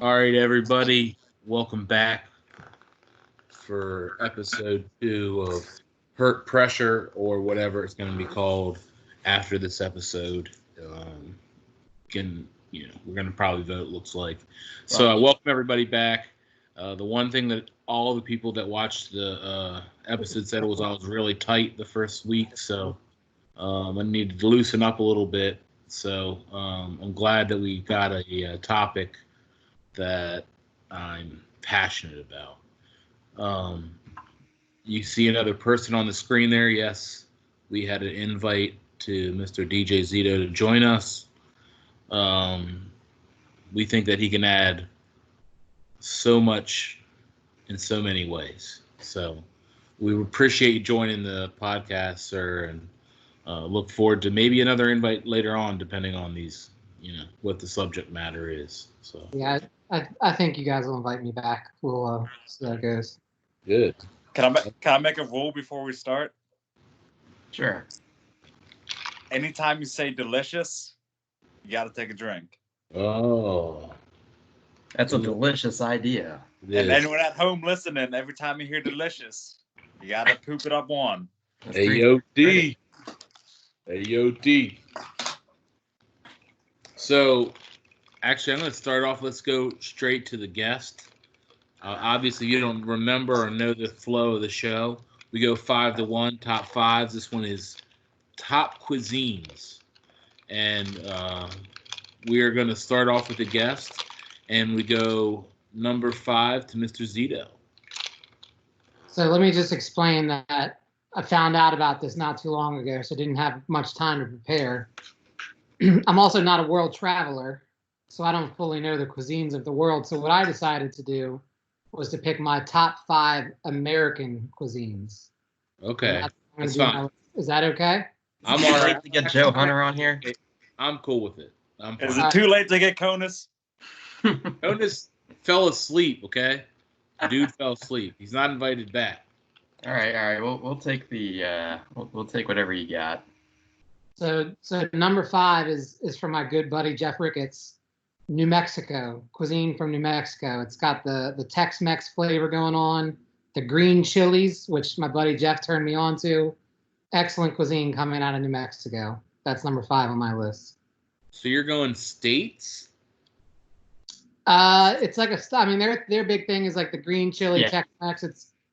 All right, everybody, welcome back for episode 2 of Hurt Pressure, or whatever it's going to be called after this episode. We're going to probably vote. Looks like. So I welcome everybody back. The one thing that all the people that watched the episode said was I was really tight the first week, so I needed to loosen up a little bit. So I'm glad that we got a topic that I'm passionate about. You see another person on the screen there. Yes, we had an invite to Mr. DJ Zizo to join us. We think that he can add so much in so many ways. So we appreciate you joining the podcast, sir, and look forward to maybe another invite later on, depending on these, what the subject matter is. So yeah, I think you guys will invite me back. We'll see how it goes. Good. Can I make a rule before we start? Sure. Anytime you say delicious, you got to take a drink. Oh, That's a delicious idea. And anyone at home listening, every time you hear delicious, you got to poop it up one. AOD. AOD. So, actually, I'm going to start off. Let's go straight to the guest. Obviously, you don't remember or know the flow of the show. We go 5 to 1, top fives. This one is top cuisines. And we are going to start off with the guest. And we go number 5 to Mr. Zizo. So let me just explain that I found out about this not too long ago, so I didn't have much time to prepare. I'm also not a world traveler, so I don't fully know the cuisines of the world. So what I decided to do was to pick my top 5 American cuisines. Okay. That's fine. Is that okay? I'm all right to get Joe Hunter on here. I'm cool with it. Is it too late to get Conus? Conus fell asleep, okay? The dude fell asleep. He's not invited back. All right. We'll take the we'll take whatever you got. So number 5 is from my good buddy Jeff Ricketts, New Mexico, cuisine from New Mexico. It's got the Tex-Mex flavor going on, the green chilies, which my buddy Jeff turned me on to. Excellent cuisine coming out of New Mexico. That's number 5 on my list. So you're going states? It's like their big thing is like the green chili Tex-Mex.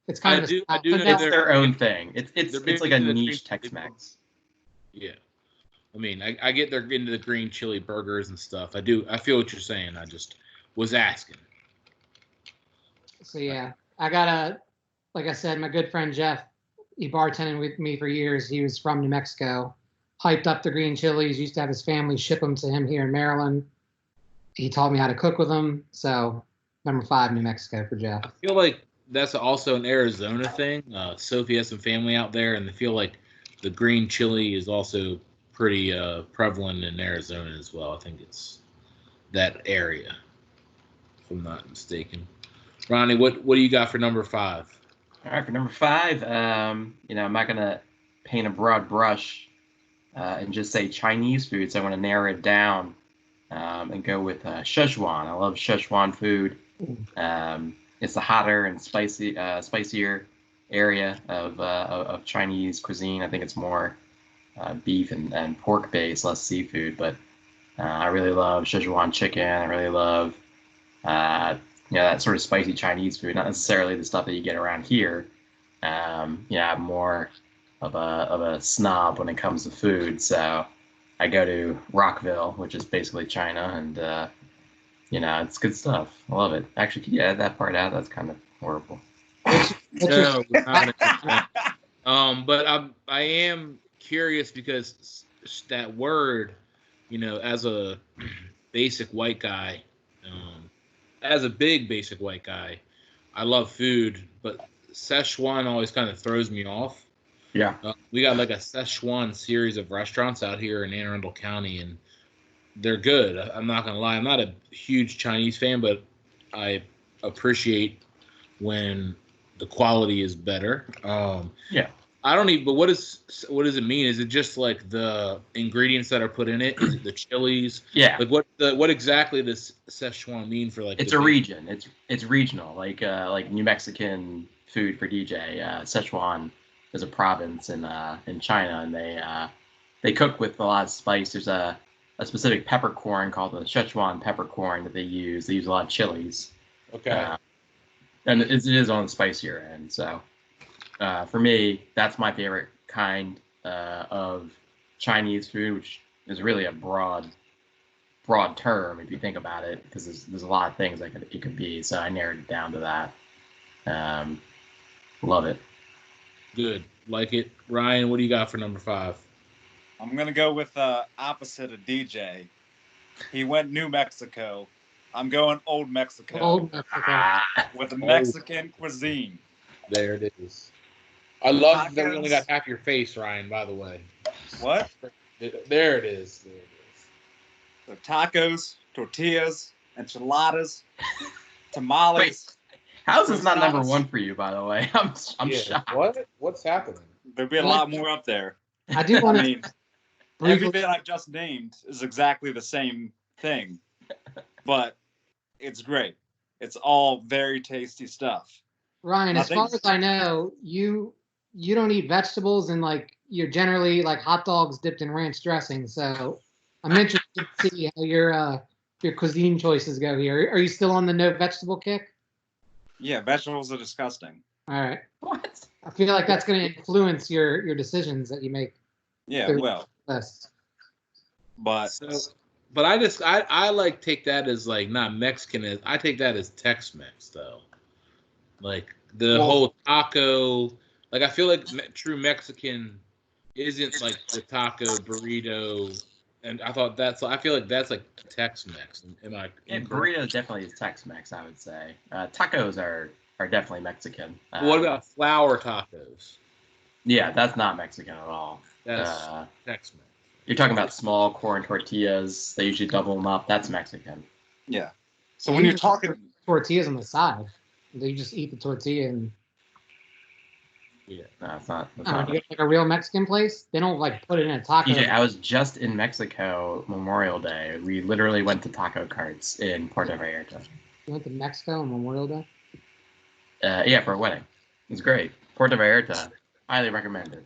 It's kind of it's their own thing. It's like a niche Tex-Mex. Yeah. I mean, I get they're into the green chili burgers and stuff. I feel what you're saying. I just was asking. So yeah, like I said, my good friend Jeff, he bartended with me for years. He was from New Mexico, hyped up the green chilies, used to have his family ship them to him here in Maryland. He taught me how to cook with them. So number 5, New Mexico for Jeff. I feel like that's also an Arizona thing. Sophie has some family out there, and I feel like the green chili is also pretty prevalent in Arizona as well. I think it's that area, if I'm not mistaken. Ronnie, what do you got for number 5? All right, for number 5, I'm not gonna paint a broad brush and just say Chinese food. So I want to narrow it down and go with Szechuan. I love Szechuan food. It's the hotter and spicier area of Chinese cuisine. I think it's more beef and pork based, less seafood. But I really love Szechuan chicken. I really love that sort of spicy Chinese food. Not necessarily the stuff that you get around here. I'm more of a snob when it comes to food. So I go to Rockville, which is basically China, and it's good stuff. I love it. Actually, could you add that part out? That's kind of horrible. No, but I am curious because that word, as a basic white guy, as a big basic white guy, I love food, but Szechuan always kind of throws me off. Yeah. We got like a Szechuan series of restaurants out here in Anne Arundel County, and they're good. I'm not going to lie. I'm not a huge Chinese fan, but I appreciate when the quality is better. I don't even. But what does it mean? Is it just like the ingredients that are put in it? Is it the chilies? Yeah, Like what exactly does Szechuan mean for like? it's the a base- region. It's regional, like New Mexican food for DJ. Sichuan is a province in China, and they cook with a lot of spice. There's a specific peppercorn called the Szechuan peppercorn that they use. They use a lot of chilies, Okay. and it is on the spicier end. So for me, that's my favorite kind of Chinese food, which is really a broad term if you think about it, because there's a lot of things that it could be. So I narrowed it down to that. Love it. Good. Like it. Ryan, what do you got for number 5? I'm gonna go with opposite of DJ. He went New Mexico. I'm going Old Mexico Old Mexico. with the Mexican cuisine. There it is. I love that we Tacos. only got half your face, Ryan, by the way. What? There it is. There it is. The tacos, tortillas, enchiladas, tamales. How is this not number Tostadas. 1 for you, by the way? I'm Yeah. shocked. What? What's happening? There'll be a lot more up there. I do I want to mean, everything I've just named is exactly the same thing, but it's great. It's all very tasty stuff. Ryan, as Nothing- far as I know, you don't eat vegetables, and like you're generally like hot dogs dipped in ranch dressing. So I'm interested to see how your cuisine choices go here. Are you still on the no vegetable kick? Yeah, vegetables are disgusting. All right. What? I feel like that's going to influence your decisions that you make. Yeah, They're- well, List. but So, but I like take that as like not Mexican. I take that as Tex-Mex though. Like the whole taco. Like I feel like true Mexican isn't like the taco burrito. And I feel like that's like Tex-Mex. Am I Yeah, incorrect? burrito definitely is Tex-Mex, I would say. Tacos are definitely Mexican. What about flour tacos? Yeah, that's not Mexican at all. That's Tex-Mex. You're talking about small corn tortillas. They usually double them up. That's Mexican. yeah. So when you're talking, Tortillas on the side, you just eat the tortilla and Yeah. No, it's not. It's I don't know, not. you get like a real Mexican place. They don't like put it in a taco. DJ, I was just in Mexico Memorial Day. We literally went to taco carts in Puerto Vallarta. You went to Mexico on Memorial Day. Yeah, for a wedding. It was great. Puerto Vallarta, highly recommended.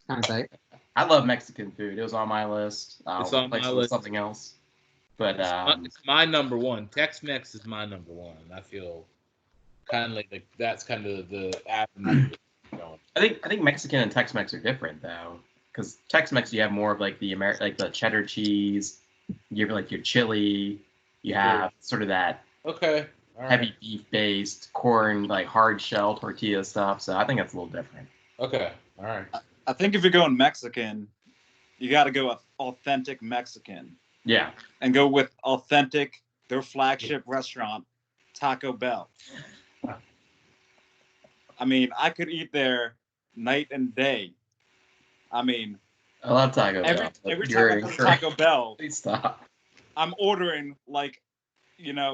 Kind of tight. I love Mexican food. It was on my list. It's on replace my it with list. Something else. But It's my number 1. Tex-Mex is my number 1. I feel kind of like that's kind of the avenue. Going. I think Mexican and Tex-Mex are different though, because Tex-Mex you have more of like the cheddar cheese. You have like your chili. You have sort of that Okay. All right. heavy beef based corn, like hard shell tortilla stuff. So I think that's a little different. Okay. All right. I think if you're going Mexican, you got to go authentic Mexican Yeah. and go with authentic, their flagship restaurant, Taco Bell. I mean, I could eat there night and day. I mean, I love Taco every Bell. time I go to Taco Bell, Please stop. I'm ordering like,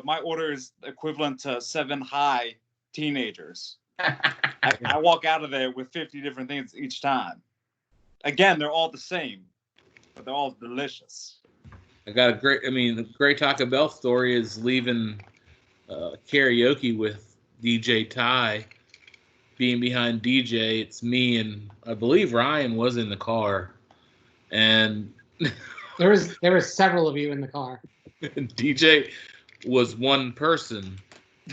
my order is equivalent to 7 high teenagers. I walk out of there with 50 different things each time. Again, they're all the same, but they're all delicious. I got the great Taco Bell story is leaving karaoke with DJ Ty. Being behind DJ, it's me and I believe Ryan was in the car, and There was several of you in the car. DJ was one person,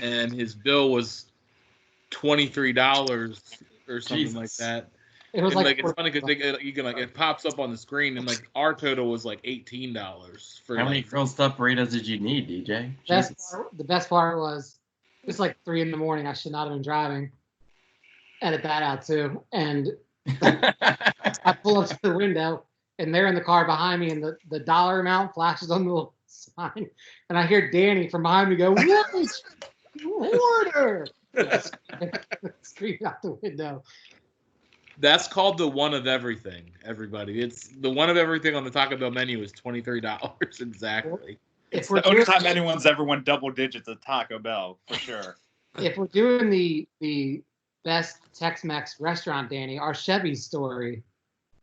and his bill was $23 or something like Jesus. that. It was And like it's funny because you can it pops up on the screen, and like our total was like $18 for How many like, grilled stuffed burritos did you need, DJ? the best part was it was like 3 a.m. I should not have been driving. Edit that out too. And I pull up to the window, and they're in the car behind me, and the dollar amount flashes on the little sign, and I hear Danny from behind me go, "What? Order!" Scream out the window. that's called the one of everything. Everybody, it's the one of everything on the Taco Bell menu is $23 exactly. It's the only time anyone's ever won double digits at Taco Bell, for sure. If we're doing the best Tex-Mex restaurant, Danny, our Chevy's story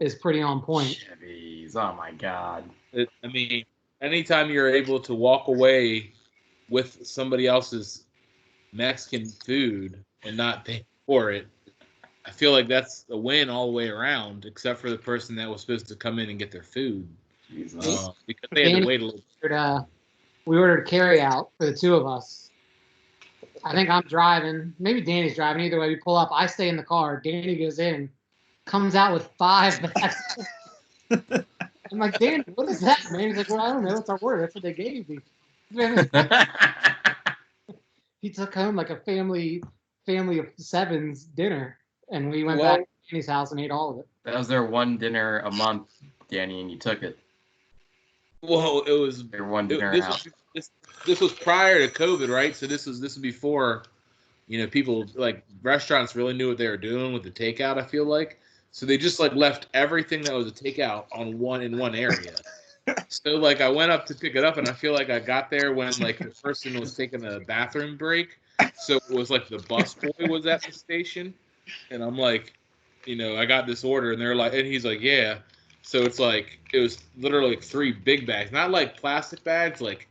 is pretty on point. Chevy's, oh my God. I mean, anytime you're able to walk away with somebody else's Mexican food and not pay for it, I feel like that's a win all the way around, except for the person that was supposed to come in and get their food. Because they had to wait a little. We ordered carry out for the two of us. I think I'm driving. Maybe Danny's driving. Either way, we pull up. I stay in the car. Danny goes in, comes out with 5 bags. I'm like, Danny, what is that, man? He's like, well, I don't know. It's our order. That's what they gave me. He took home like a family of 7's dinner, and we went back to Danny's house and ate all of it. That was their one dinner a month, Danny, and you took it. Well, it was their one dinner out. This was prior to COVID, right? So this was before, people like restaurants really knew what they were doing with the takeout. I feel like so they just like left everything that was a takeout in one area. So like I went up to pick it up, and I feel like I got there when like the person was taking a bathroom break. So it was like the busboy was at the station, and I'm like, I got this order, and they're like, and he's like, yeah. So it's like it was literally like 3 big bags, not like plastic bags, like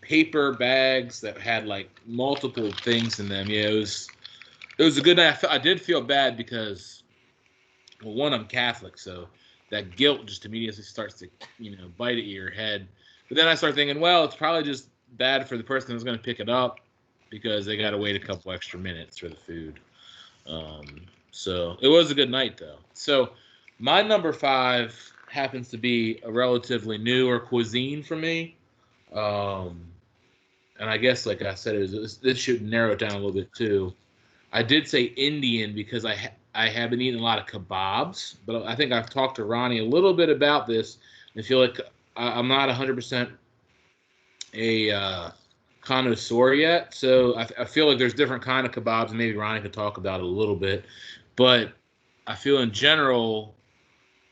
paper bags that had like multiple things in them. Yeah, it was a good night. I did feel bad because, well, one, I'm Catholic, so that guilt just immediately starts to bite at your head. But then I start thinking, well, it's probably just bad for the person who's going to pick it up because they got to wait a couple extra minutes for the food. So it was a good night though. So my number 5 happens to be a relatively newer cuisine for me. And I guess, like I said, this should narrow it down a little bit too. I did say Indian because I have been eating a lot of kebabs, but I think I've talked to Ronnie a little bit about this. I feel like I'm not 100% a connoisseur yet, so I feel like there's different kind of kebabs, and maybe Ronnie could talk about it a little bit. But I feel in general,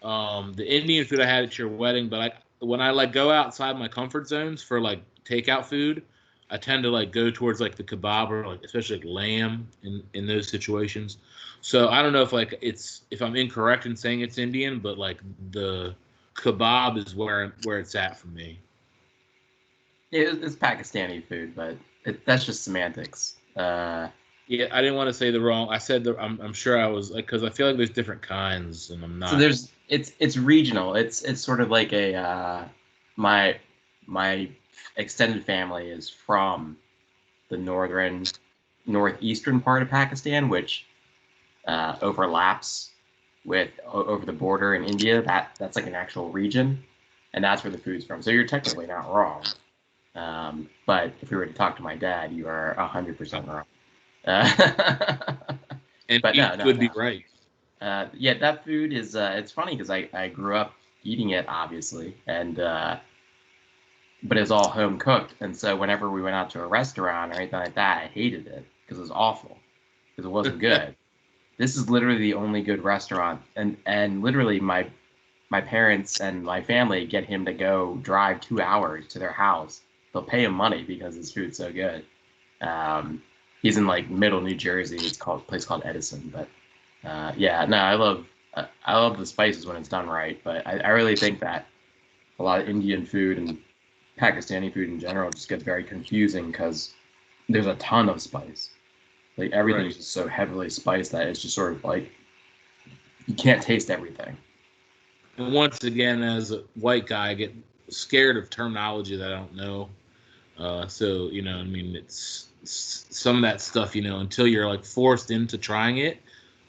the Indian food I had at your wedding, but when I like go outside my comfort zones for like takeout food, I tend to like go towards like the kebab or like especially like lamb in those situations. So I don't know if I'm incorrect in saying it's Indian, but like the kebab is where it's at for me. Yeah, it's Pakistani food, but that's just semantics. Yeah, I didn't want to say the wrong. I said I'm sure I was like, because I feel like there's different kinds, and I'm not. So it's regional. It's sort of like a my extended family is from the northeastern part of Pakistan, which overlaps with over the border in India. That's like an actual region, and that's where the food's from. So you're technically not wrong. But if we were to talk to my dad, you are 100% wrong. And but he would be right. Yeah, that food is. It's funny because I grew up eating it, obviously, and but it was all home cooked. And so whenever we went out to a restaurant or anything like that, I hated it because it was awful because it wasn't good. This is literally the only good restaurant, and literally my parents and my family get him to go drive 2 hours to their house. They'll pay him money because his food's so good. He's in like middle New Jersey. It's a place called Edison. But yeah, no, I love the spices when it's done right. But I really think that a lot of Indian food and Pakistani food in general just gets very confusing because there's a ton of spice. Like everything's just so heavily spiced that it's just sort of like you can't taste everything. And once again, as a white guy, I get scared of terminology that I don't know. So I mean, it's some of that stuff. Until you're like forced into trying it,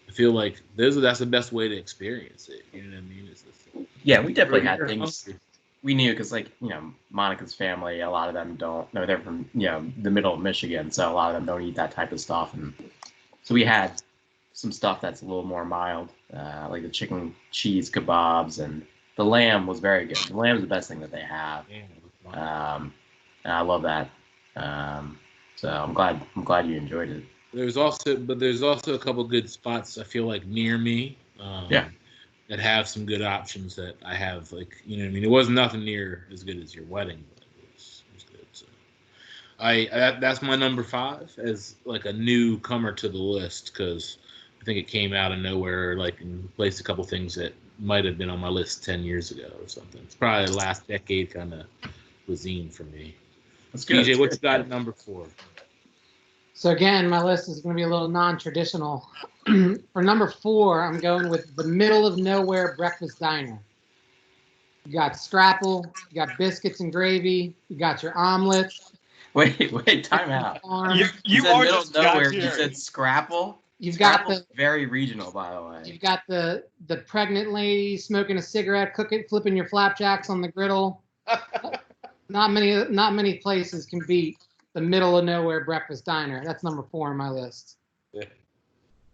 I feel like that's the best way to experience it. You know what I mean? Yeah, we definitely had things. We knew because, like, Monica's family, a lot of them don't. No, they're from the middle of Michigan, so a lot of them don't eat that type of stuff, and so we had some stuff that's a little more mild, like the chicken cheese kebabs, and the lamb was very good. The lamb is the best thing that they have. And I love that. So I'm glad you enjoyed it. There's also a couple good spots I feel like near me. That have some good options that I have, like, I mean, it wasn't nothing near as good as your wedding, but it was good. So, That's my number 5 as like a newcomer to the list because I think it came out of nowhere, like and replaced a couple things that might have been on my list 10 years ago or something. It's probably the last decade kind of cuisine for me. That's good. PJ, what you got at number 4? So again, my list is going to be a little non-traditional. For number 4, I'm going with the middle of nowhere breakfast diner. You got scrapple, you got biscuits and gravy, you got your omelets. Wait, time out. You said are middle just of nowhere. Guy You Fieri. said scrapple. You've got Scrapple's very regional, by the way. You've got the pregnant lady smoking a cigarette, flipping your flapjacks on the griddle. Not many places can beat the middle of nowhere breakfast diner. That's number 4 on my list. Yeah.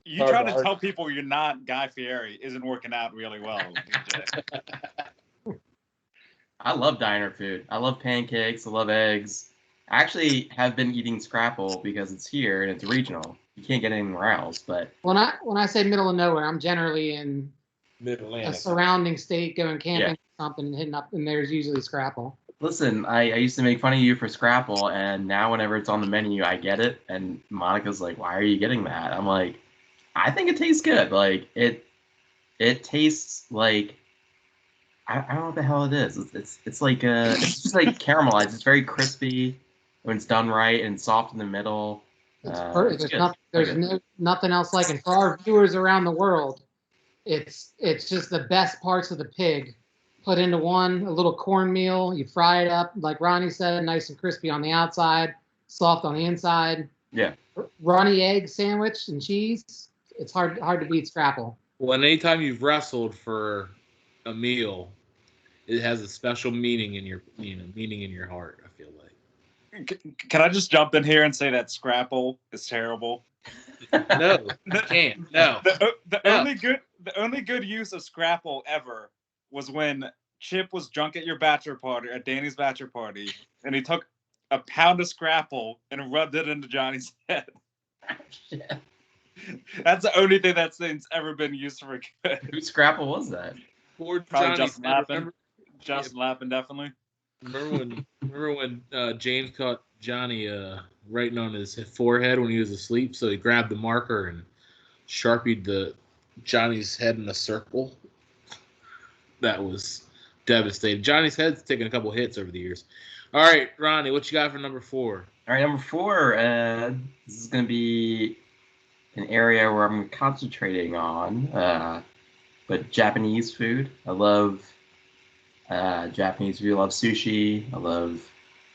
You trying to tell people you're not Guy Fieri isn't working out really well, DJ. I love diner food. I love pancakes. I love eggs. I actually have been eating scrapple because it's here and it's regional. You can't get it anywhere else. But when I say middle of nowhere, I'm generally in Mid-Atlantic. a surrounding state going camping or something and hitting up, and there's usually scrapple. Listen, I used to make fun of you for scrapple, and now whenever it's on the menu, I get it. And Monica's like, "Why are you getting that?" I'm like, "I think it tastes good. Like it tastes like I don't know what the hell it is. It's like it's just like caramelized. It's very crispy when it's done right and soft in the middle. It's good. There's nothing else like it. For our viewers around the world, it's just the best parts of the pig put into one, a little cornmeal. You fry it up, like Ronnie said, nice and crispy on the outside, soft on the inside. Yeah. Runny egg sandwich and cheese. It's hard to beat scrapple. Well, anytime you've wrestled for a meal, it has a special meaning in your heart. I feel like. Can I just jump in here and say that scrapple is terrible? No, you can't. No. The only good use of scrapple ever was when Chip was drunk at Danny's bachelor party, and he took a pound of scrapple and rubbed it into Johnny's head. Yeah. That's the only thing that thing's ever been used for good. Whose scrapple was that? Poor Probably Johnny. Justin Lappin. Justin Lappin, definitely. Remember when James caught Johnny writing on his forehead when he was asleep? So he grabbed the marker and sharpied Johnny's head in a circle. That was devastating. Johnny's head's taken a couple hits over the years. All right, Ronnie, what you got for number 4? All right, number 4. This is going to be an area where I'm concentrating on, but Japanese food. I love Japanese food. I love sushi. I love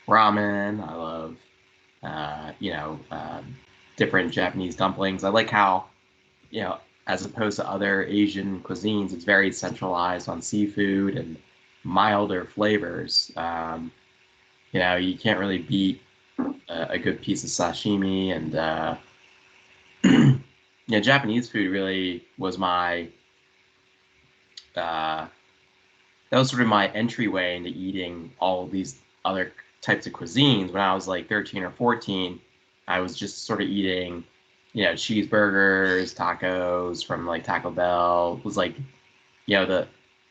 ramen. I love, different Japanese dumplings. I like how, as opposed to other Asian cuisines, it's very centralized on seafood and milder flavors. You can't really beat a good piece of sashimi, and Japanese food really was that was sort of my entryway into eating all of these other types of cuisines. When I was like 13 or 14, I was just sort of eating, cheeseburgers, tacos from like Taco Bell. It was like,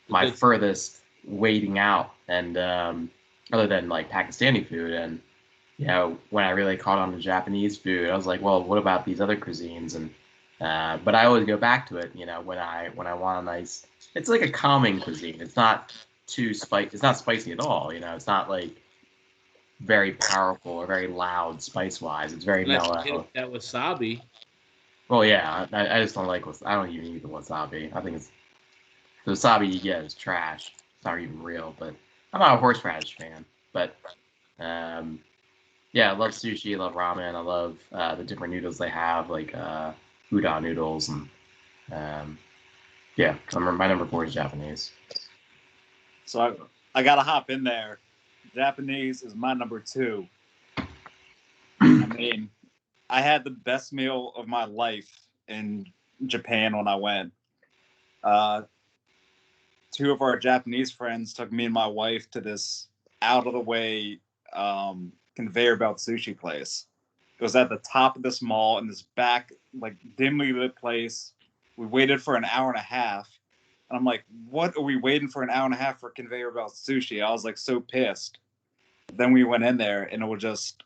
my furthest wading out, and other than like Pakistani food. And when I really caught on to Japanese food, I was like, well, what about these other cuisines? And but I always go back to it, when I want a nice. It's like a calming cuisine. It's not too spicy. It's not spicy at all. It's not like very powerful or very loud spice-wise. It's very mellow. That wasabi. Well, yeah, I just don't like. I don't even eat the wasabi. I think the wasabi you get is trash. It's not even real. But I'm not a horseradish fan. But I love sushi. I love ramen. I love the different noodles they have, like udon noodles, and my number 4 is Japanese. So I gotta hop in there. Japanese is my number 2. I mean, I had the best meal of my life in Japan when I went. 2 of our Japanese friends took me and my wife to this out of the way conveyor belt sushi place. It was at the top of this mall in this back, like dimly lit place. We waited for an hour and a half. And I'm like, what are we waiting for an hour and a half for conveyor belt sushi? I was like so pissed. Then we went in there and it was just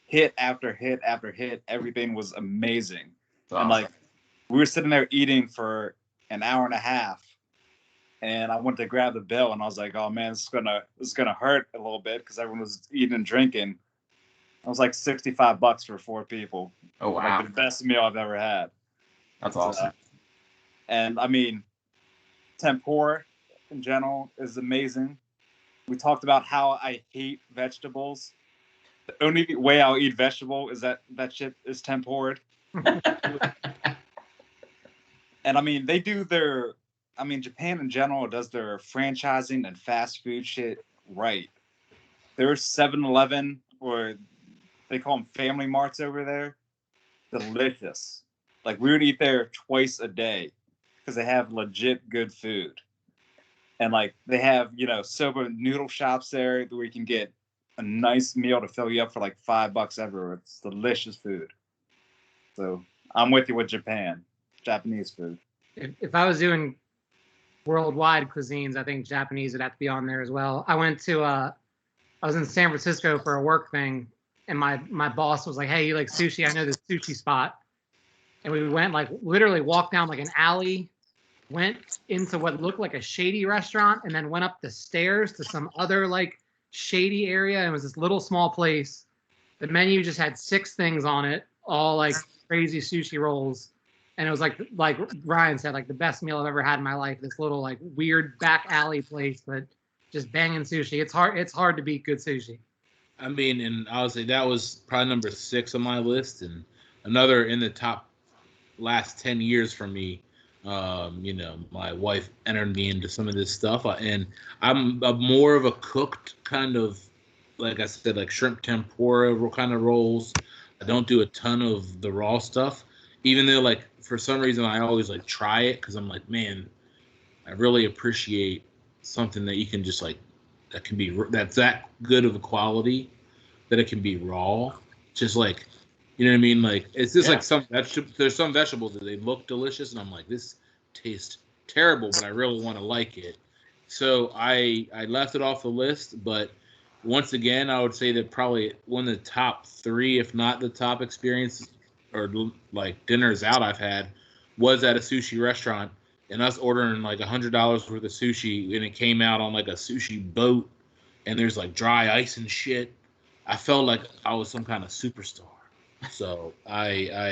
hit after hit after hit. Everything was amazing. It's And awesome. like we were sitting there eating for an hour and a half, and I went to grab the bill, and I was like, "Oh man, this is gonna hurt a little bit because everyone was eating and drinking." It was like $65 for 4 people. Oh wow, Like the best meal I've ever had. that's So, awesome. and I mean, tempura in general is amazing. We talked about how I hate vegetables. The only way I'll eat vegetable is that shit is tempura. And I mean, they do their. I mean, Japan in general does their franchising and fast food shit right. There's 7-Eleven, or they call them Family Marts over there. Delicious. Like we would eat there twice a day because they have legit good food. And like they have, soba noodle shops there where you can get a nice meal to fill you up for like $5 everywhere. It's delicious food. So I'm with you with Japan, Japanese food. If I was doing worldwide cuisines, I think Japanese would have to be on there as well. I was in San Francisco for a work thing, and my boss was like, "Hey, you like sushi? I know this sushi spot." And we went like literally walked down like an alley, went into what looked like a shady restaurant, and then went up the stairs to some other like shady area. And it was this little small place. The menu just had 6 things on it, all like crazy sushi rolls. And it was like Ryan said, like the best meal I've ever had in my life. This little like weird back alley place, but just banging sushi. It's hard to beat good sushi. I mean, and I would say that was probably number 6 on my list, and another in the top last 10 years for me. My wife entered me into some of this stuff, and I'm more of a cooked kind of, like I said, like shrimp tempura kind of rolls. I don't do a ton of the raw stuff, even though like for some reason I always like try it because I'm like, man, I really appreciate something that you can just like that's that good of a quality that it can be raw, just like, you know what I mean? Like it's just like there's some vegetables that they look delicious, and I'm like, this tastes terrible, but I really want to like it. So I left it off the list, but once again, I would say that probably one of the top 3, if not the top experience or like dinners out I've had, was at a sushi restaurant, and us ordering like $100 worth of sushi, and it came out on like a sushi boat, and there's like dry ice and shit. I felt like I was some kind of superstar. So I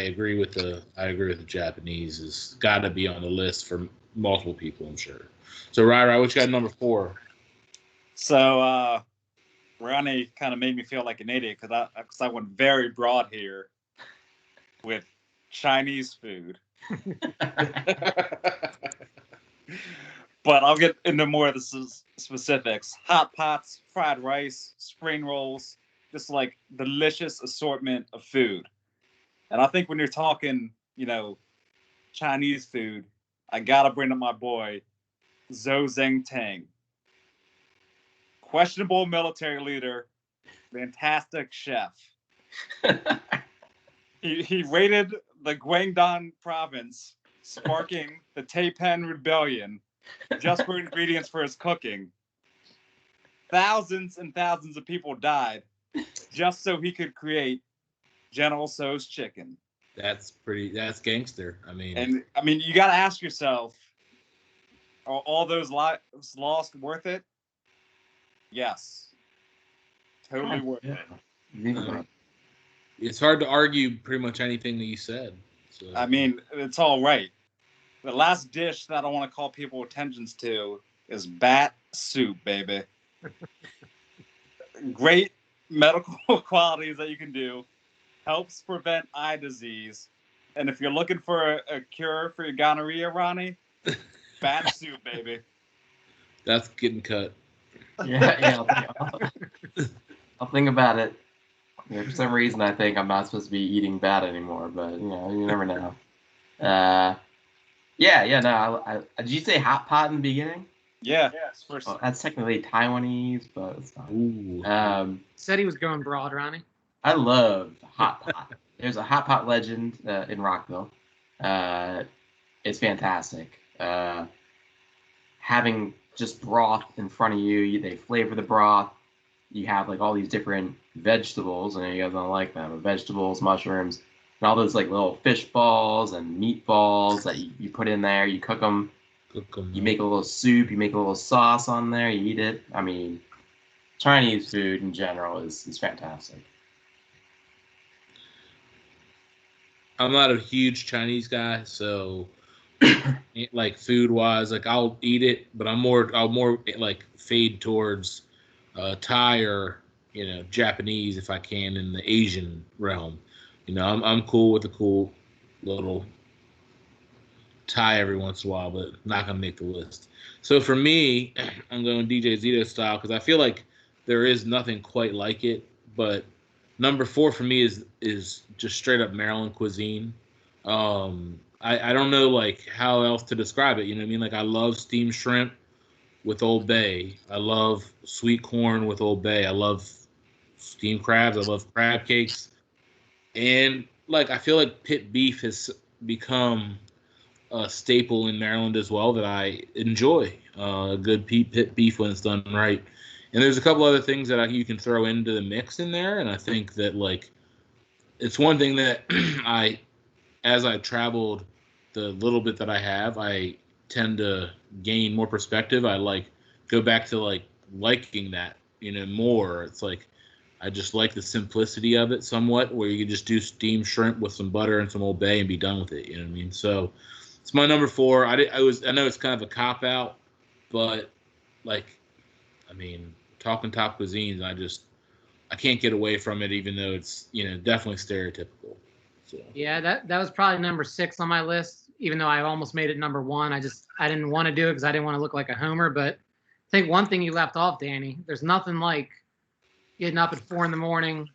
agree with the Japanese has got to be on the list for multiple people, I'm sure. So Rai, what you got number 4? So Ronnie kind of made me feel like an idiot because I went very broad here with Chinese food. But I'll get into more of the specifics. Hot pots, fried rice, spring rolls, just like delicious assortment of food. And I think when you're talking, Chinese food, I gotta bring up my boy, Zhou Zhengtang. Questionable military leader, fantastic chef. He raided the Guangdong province, sparking the Taipan Rebellion just for ingredients for his cooking. Thousands and thousands of people died just so he could create General Tso's chicken. That's gangster. I mean, you got to ask yourself, are all those lives lost worth it? Yes. Totally worth it. It's hard to argue pretty much anything that you said. So. I mean, it's all right. The last dish that I want to call people attentions to is bat soup, baby. Great medical qualities that you can do. Helps prevent eye disease. And if you're looking for a cure for your gonorrhea, Ronnie, bat soup, baby. That's getting cut. Yeah. I'll think about it. For some reason, I think I'm not supposed to be eating bat anymore, but you never know. Did you say hot pot in the beginning? Yeah. Well, that's technically Taiwanese, but it's not. Said he was going broad, Ronnie. I love hot pot. There's a hot pot legend in Rockville. It's fantastic. Having just broth in front of you, they flavor the broth. you have like all these different vegetables, and you guys don't like them, but vegetables, mushrooms, and all those like little fish balls and meatballs that you put in there. You cook them. You make a little soup. You make a little sauce on there. You eat it. I mean, Chinese food in general is fantastic. I'm not a huge Chinese guy, so like food wise, like I'll eat it, but I'll more like fade towards Thai or Japanese if I can in the Asian realm. I'm cool with a cool little Thai every once in a while, but not gonna make the list. So for me, I'm going DJ Zito style because I feel like there is nothing quite like it. But number 4 for me is just straight up Maryland cuisine. I don't know like how else to describe it. You know what I mean? Like I love steamed shrimp with Old Bay. I love sweet corn with Old Bay. I love steamed crabs. I love crab cakes. And like I feel like pit beef has become a staple in Maryland as well that I enjoy. A good pit beef when it's done right. And there's a couple other things that you can throw into the mix in there. And I think that like it's one thing that as I traveled the little bit that I have, I tend to gain more perspective. I like go back to like liking that, more. It's like I just like the simplicity of it somewhat, where you can just do steamed shrimp with some butter and some Old Bay and be done with it. You know what I mean? So it's my number 4. I know it's kind of a cop out, but like, I mean, talking top cuisines, I can't get away from it, even though it's definitely stereotypical. So. Yeah, that was probably number 6 on my list, even though I almost made it number 1. I didn't want to do it because I didn't want to look like a homer. But I think one thing you left off, Danny, there's nothing like getting up at 4 a.m,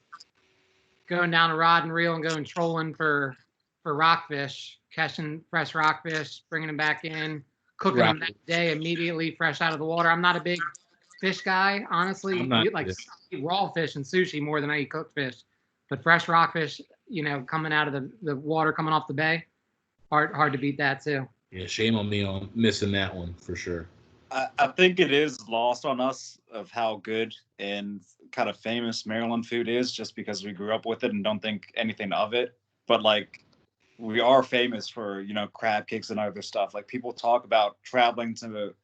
going down a rod and reel and going trolling for rockfish, catching fresh rockfish, bringing them back in, cooking them that day immediately, fresh out of the water. I'm not a big fish guy, honestly. I eat raw fish and sushi more than I eat cooked fish. But fresh rockfish, coming out of the water, coming off the bay, hard to beat that too. Yeah, shame on me on missing that one for sure. I think it is lost on us of how good and kind of famous Maryland food is, just because we grew up with it and don't think anything of it. But like, we are famous for crab cakes and other stuff. Like people talk about traveling to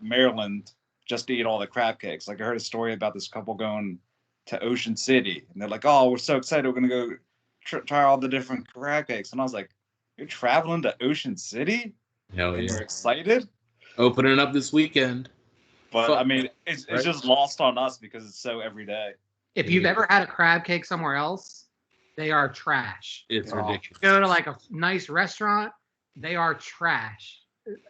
Maryland just to eat all the crab cakes. Like I heard a story about this couple going to Ocean City, and they're like, "Oh, we're so excited, we're gonna go try all the different crab cakes." And I was like, "You're traveling to Ocean City? Hell and yeah! You're excited." Opening up this weekend. But I mean, it's just lost on us because it's so everyday. If you've ever had a crab cake somewhere else, they are trash. It's ridiculous. Go to like a nice restaurant, they are trash.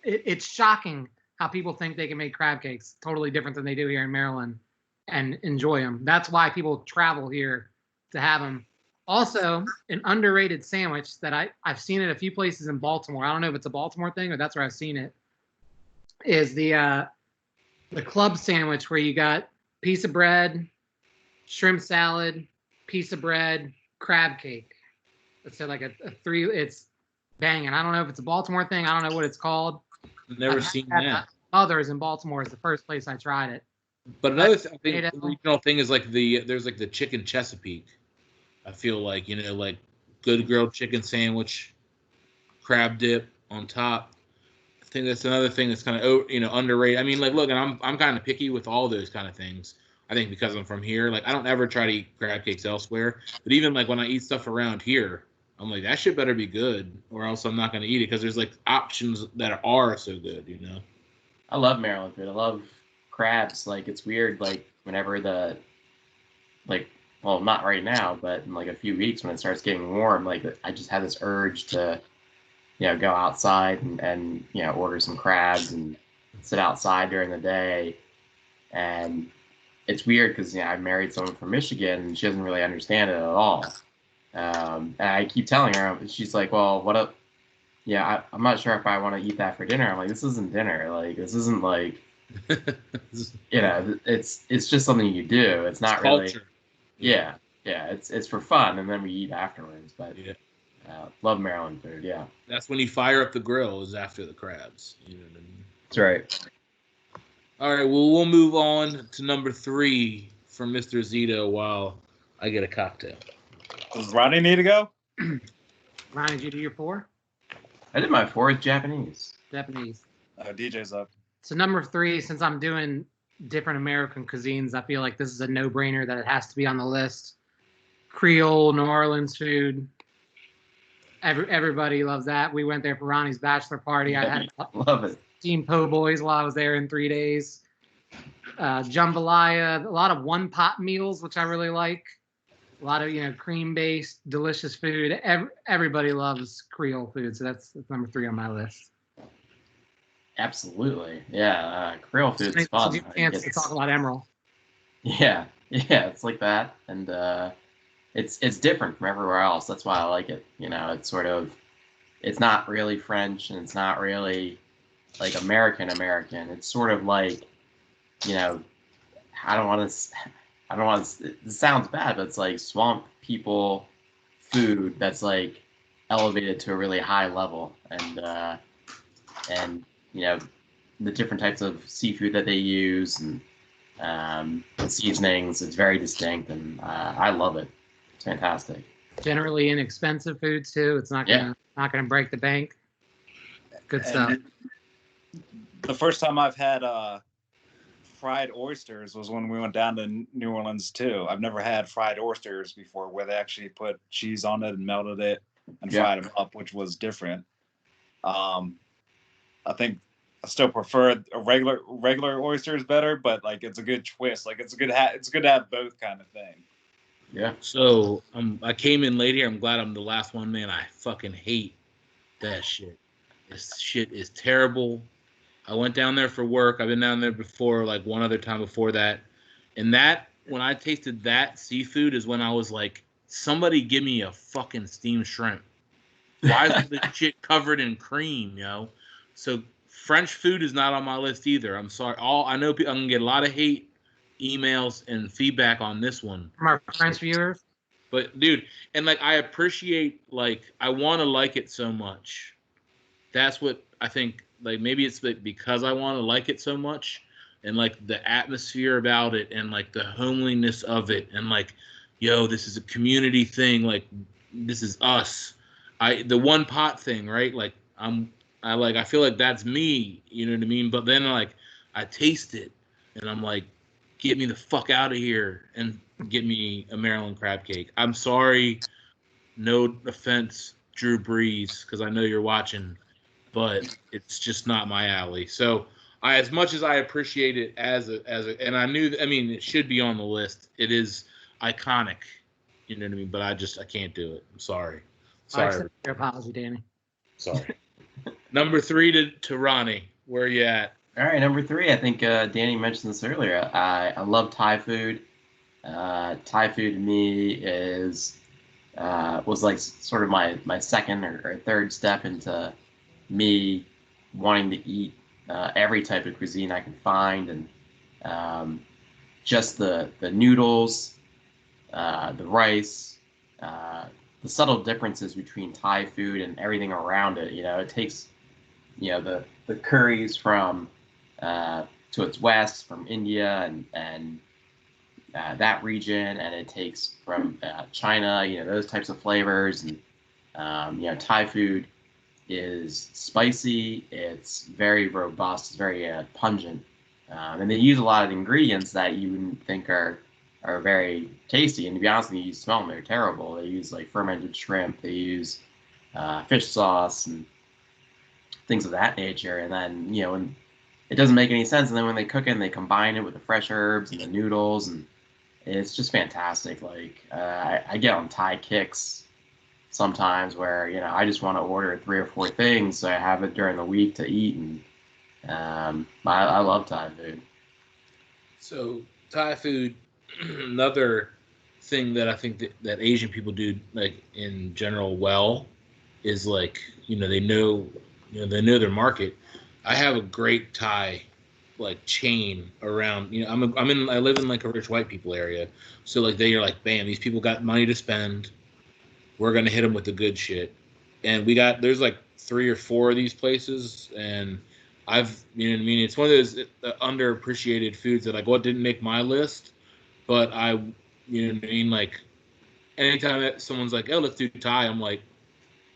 It's shocking how people think they can make crab cakes totally different than they do here in Maryland and enjoy them. That's why people travel here to have them. Also, an underrated sandwich that I've seen at a few places in Baltimore. I don't know if it's a Baltimore thing or that's where I've seen it. Is the club sandwich where you got piece of bread, shrimp salad, piece of bread, crab cake. It's like a 3. It's banging. I don't know if it's a Baltimore thing. I don't know what it's called. I've never seen that. Others in Baltimore is the first place I tried it. But another regional thing is like there's like the chicken Chesapeake. I feel like like good grilled chicken sandwich, crab dip on top. I think that's another thing that's kind of underrated. I mean, like, look, and I'm kind of picky with all those kind of things. I think because I'm from here, like I don't ever try to eat crab cakes elsewhere. But even like when I eat stuff around here, I'm like, that shit better be good, or else I'm not going to eat it because there's like options that are so good, I love Maryland food. I love crabs. Like it's weird. Like whenever well, not right now, but in like a few weeks when it starts getting warm, like I just have this urge to, go outside and order some crabs and sit outside during the day. And it's weird because I married someone from Michigan and she doesn't really understand it at all. And I keep telling her, she's like, "Well, what up? Yeah, I'm not sure if I want to eat that for dinner." I'm like, "This isn't dinner. Like, this isn't like, it's just something you do. It's not really, culture. Yeah, it's for fun, and then we eat afterwards." But love Maryland food. Yeah, that's when you fire up the grill is after the crabs. You know what I mean? That's right. All right, well, we'll move on to number 3 from Mr. Zito while I get a cocktail. Does Ronnie need to go? Ryan, did you do your 4? I did my 4th Japanese. Japanese. DJ's up. So number 3, since I'm doing different American cuisines, I feel like this is a no-brainer that it has to be on the list. Creole, New Orleans food. Everybody loves that. We went there for Ronnie's bachelor party. I had Love it. steamed po' boys while I was there in 3 days. Jambalaya, a lot of one-pot meals, which I really like. A lot of cream-based, delicious food. Everybody loves Creole food, so that's number 3 on my list. Absolutely, yeah. Creole food's fun. So chance to talk about Emerald. Yeah, it's like that, and it's different from everywhere else. That's why I like it. It's sort of, it's not really French, and it's not really like American. It's sort of like, I don't want to. It sounds bad, but it's like swamp people food that's like elevated to a really high level, and the different types of seafood that they use and seasonings. It's very distinct, and I love it. It's fantastic. Generally inexpensive foods too. It's not gonna break the bank. Good stuff. The first time I've had fried oysters was when we went down to New Orleans too. I've never had fried oysters before, where they actually put cheese on it and melted it and fried them up, which was different. I think I still prefer a regular oysters better, but like it's a good twist. Like it's good to have both kind of thing. Yeah. So I came in late here. I'm glad I'm the last one, man. I fucking hate that shit. This shit is terrible. I went down there for work. I've been down there before, like one other time before that. And when I tasted that seafood is when I was like, somebody give me a fucking steamed shrimp. Why is this shit covered in cream, So French food is not on my list either. I'm sorry. I know I'm going to get a lot of hate emails and feedback on this one. From our French viewers. But, dude, and like I appreciate, like, I want to like it so much. That's what I think. Like maybe it's because I want to like it so much, and like the atmosphere about it, and like the homeliness of it, and like, this is a community thing. Like this is us. The one pot thing, right? Like I feel like that's me. You know what I mean? But then like I taste it, and I'm like, get me the fuck out of here and get me a Maryland crab cake. I'm sorry, no offense, Drew Brees, because I know you're watching. But it's just not my alley. So as much as I appreciate it and it should be on the list. It is iconic, you know what I mean? But I can't do it. I'm sorry. I accept your apology, Danny. Sorry. Number 3 to Ronnie. Where are you at? All right, number 3. I think Danny mentioned this earlier. I love Thai food. Thai food to me was like sort of my second or third step into me wanting to eat every type of cuisine I can find, and just the noodles, the rice, the subtle differences between Thai food and everything around it. It takes the curries from to its west from India and that region, and it takes from China, those types of flavors, and Thai food is spicy, it's very robust, it's very pungent, and they use a lot of ingredients that you wouldn't think are very tasty. And to be honest with you smell them, they're terrible. They use like fermented shrimp, they use fish sauce and things of that nature. And then when it doesn't make any sense, and then when they cook it, and they combine it with the fresh herbs and the noodles, and it's just fantastic. Like I get on Thai kicks sometimes where I just want to order 3 or 4 things so I have it during the week to eat, and I love Thai food. So Thai food, another thing that I think that Asian people do like in general well is like they know their market. I have a great Thai like chain around. I live in like a rich white people area, so like they are like, bam, these people got money to spend. We're gonna hit them with the good shit, and there's like 3 or 4 of these places, and I've it's one of those underappreciated foods that like what didn't make my list, But you know what I mean? Like, anytime that someone's like, "Oh, let's do Thai," I'm like,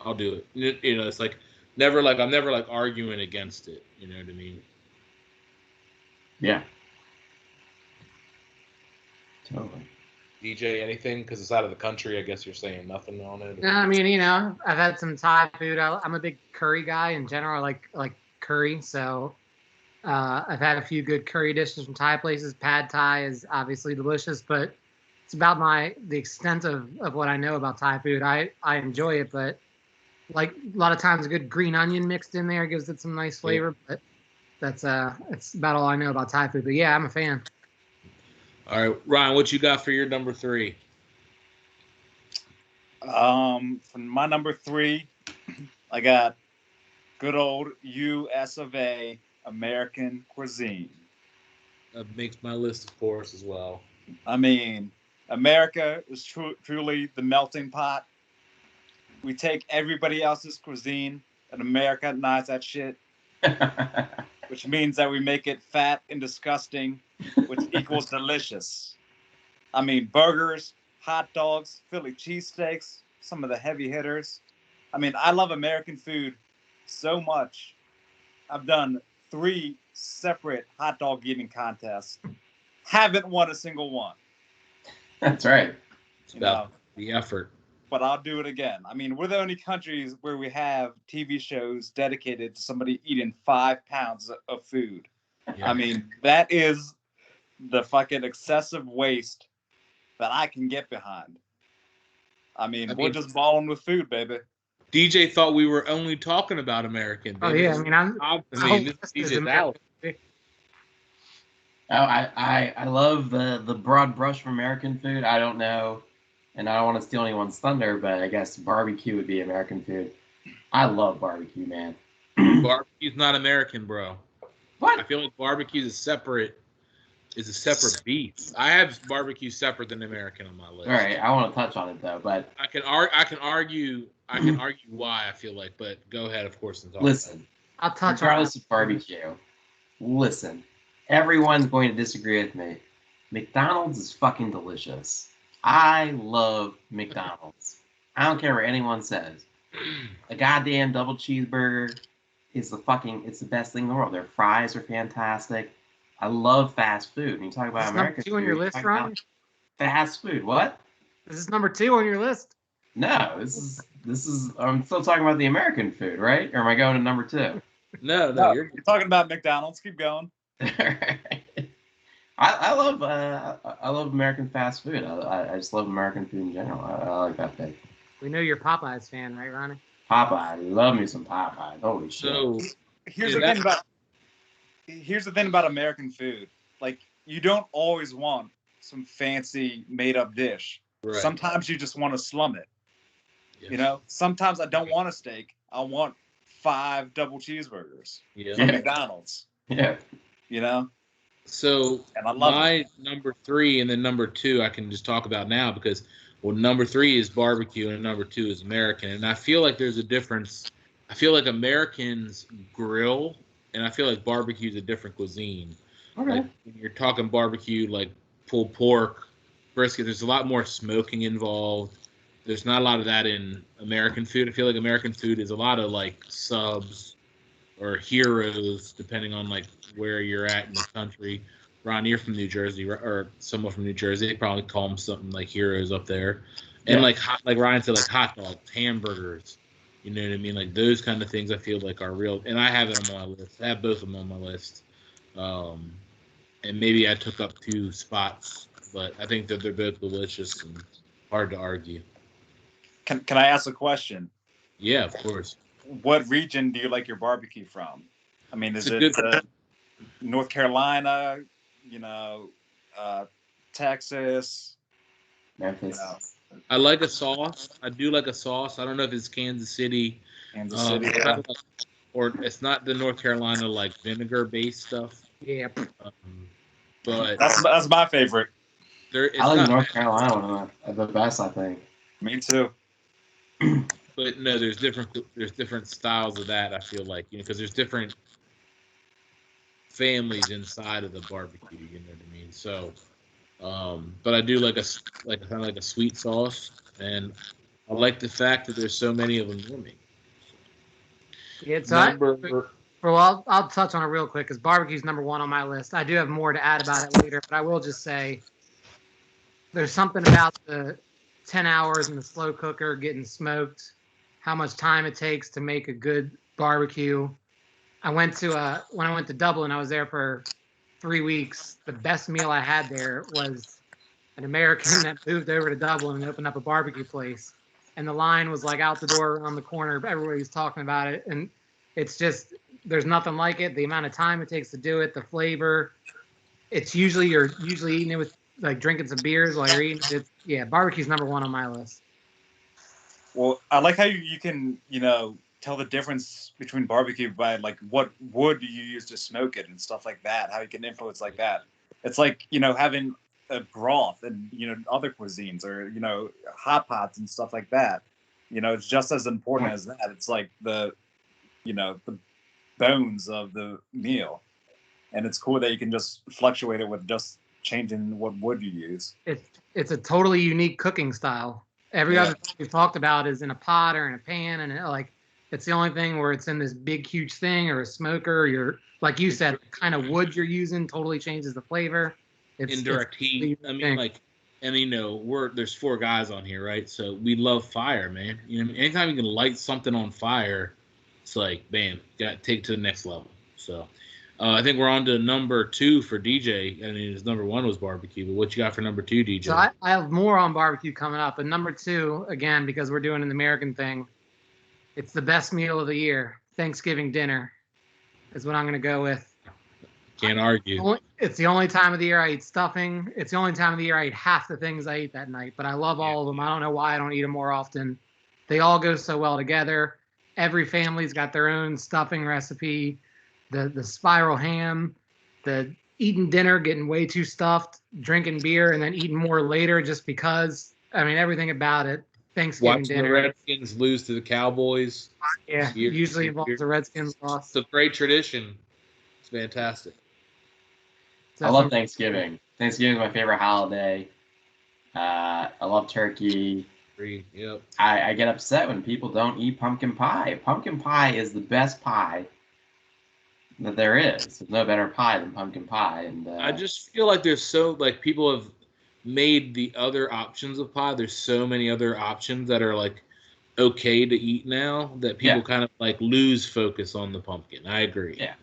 "I'll do it." You know, it's like I'm never like arguing against it. You know what I mean? Yeah. Totally. DJ, anything? Because it's out of the country. I guess you're saying nothing on it. No, I mean, I've had some Thai food. I'm a big curry guy in general. I like curry, so I've had a few good curry dishes from Thai places. Pad Thai is obviously delicious, but it's about the extent of what I know about Thai food. I enjoy it, but like a lot of times, a good green onion mixed in there gives it some nice flavor. But that's it's about all I know about Thai food. But yeah, I'm a fan. All right, Ryan, what you got for your number 3? For my number 3, I got good old U.S. of A. American cuisine. That makes my list, of course, as well. I mean, America is truly the melting pot. We take everybody else's cuisine and Americanize that shit, which means that we make it fat and disgusting, which equals delicious. I mean, burgers, hot dogs, Philly cheesesteaks, some of the heavy hitters. I mean, I love American food so much. I've done 3 separate hot dog eating contests. Haven't won a single one. That's right. It's about the effort. But I'll do it again. I mean, we're the only countries where we have TV shows dedicated to somebody eating 5 pounds of food. Yeah. I mean, that is the fucking excessive waste that I can get behind. I mean, we're just balling with food, baby. DJ thought we were only talking about American. Baby. Oh yeah, this is DJ's out. I love the broad brush for American food. I don't know, and I don't want to steal anyone's thunder, but I guess barbecue would be American food. I love barbecue, man. Barbecue's not American, bro. What? I feel like barbecue is a separate beef. I have barbecue separate than American on my list. All right, I want to touch on it though, but I can argue why I feel like, but go ahead, of course, and talk. Listen, I'll touch regardless of barbecue. Listen, everyone's going to disagree with me. McDonald's is fucking delicious. I love McDonald's. I don't care what anyone says. A goddamn double cheeseburger is it's the best thing in the world. Their fries are fantastic. I love fast food. When you talk about American food, number 2 on your list, Ryan? Fast food. What? Is this number 2 on your list? No, this is. I'm still talking about the American food, right? Or am I going to number 2? No, you're talking about McDonald's. Keep going. I love American fast food. I just love American food in general. I like that thing. We know you're a Popeyes fan, right, Ronnie? Popeye, love me some Popeye. Holy shit! So here's the thing about American food. Like, you don't always want some fancy made up dish. Right. Sometimes you just want to slum it. Yes. You know, sometimes I don't want a steak. I want 5 double cheeseburgers from McDonald's. Yeah. You know? So my number 3 and then number 2 I can just talk about now because, well, number 3 is barbecue and number 2 is American. And I feel like there's a difference. I feel like Americans grill, and I feel like barbecue is a different cuisine. Okay. Like, when you're talking barbecue, like pulled pork, brisket, there's a lot more smoking involved. There's not a lot of that in American food. I feel like American food is a lot of like subs or heroes, depending on like where you're at in the country. Ron, you're from New Jersey, or someone from New Jersey. They probably call them something like heroes up there. And like Ryan said, like hot dogs, hamburgers. You know what I mean? Like those kind of things I feel like are real. And I have it on my list. I have both of them on my list. And maybe I took up 2 spots, but I think that they're both delicious and hard to argue. Can I ask a question? Yeah, of course. What region do you like your barbecue from? I mean, is it North Carolina, Texas? Memphis. I like a sauce. I do like a sauce. I don't know if it's Kansas City. Or it's not the North Carolina like vinegar-based stuff. Yeah. But that's my favorite. I like North Carolina one of the best, I think. Me too. But no, there's different styles of that. I feel like because there's different families inside of the barbecue. You know what I mean? So But I do like kind of like a sweet sauce, and I like the fact that there's so many of them near me. Yeah, Number well, I'll touch on it real quick because barbecue's number one on my list. I do have more to add about it later, but I will just say there's something about the 10 hours in the slow cooker getting smoked, how much time it takes to make a good barbecue. When I went to Dublin, I was there for 3 weeks. The best meal I had there was an American that moved over to Dublin and opened up a barbecue place. And the line was like out the door around the corner. Everybody was talking about it. And it's just, there's nothing like it. The amount of time it takes to do it, the flavor. You're usually eating it with like drinking some beers while you're eating it. Yeah, barbecue's number one on my list. Well, I like how you can, tell the difference between barbecue by like what wood you use to smoke it and stuff like that, how you can influence like that. It's like, having a broth and, other cuisines or, hot pots and stuff like that. It's just as important as that. It's like the bones of the meal. And it's cool that you can just fluctuate it with just changing what wood you use. It's a totally unique cooking style. Every other thing we've talked about is in a pot or in a pan, and it's the only thing where it's in this big huge thing or a smoker. You're like you said, the kind of wood you're using totally changes the flavor. Indirect heat. I mean, there's 4 guys on here, right? So we love fire, man. Anytime you can light something on fire, it's like, bam, got to take it to the next level. So I think we're on to number 2 for DJ. I mean, his number 1 was barbecue, but what you got for number 2, DJ? So I have more on barbecue coming up, but number 2, again, because we're doing an American thing, it's the best meal of the year. Thanksgiving dinner is what I'm going to go with. Can't argue. It's the only time of the year I eat stuffing. It's the only time of the year I eat half the things I eat that night, but I love all of them. I don't know why I don't eat them more often. They all go so well together. Every family's got their own stuffing recipe. The spiral ham, the eating dinner, getting way too stuffed, drinking beer, and then eating more later just because. I mean, everything about it. Thanksgiving Watching dinner. the Redskins lose to the Cowboys. Yeah, usually involves the Redskins loss. It's a great tradition. It's fantastic. I love Thanksgiving. Thanksgiving is my favorite holiday. I love turkey. Yep. I get upset when people don't eat pumpkin pie. Pumpkin pie is the best pie that there is. There's no better pie than pumpkin pie. And I just feel like people have made the other options of pie. There's so many other options that are like okay to eat now that people kind of like lose focus on the pumpkin. I agree. Yeah.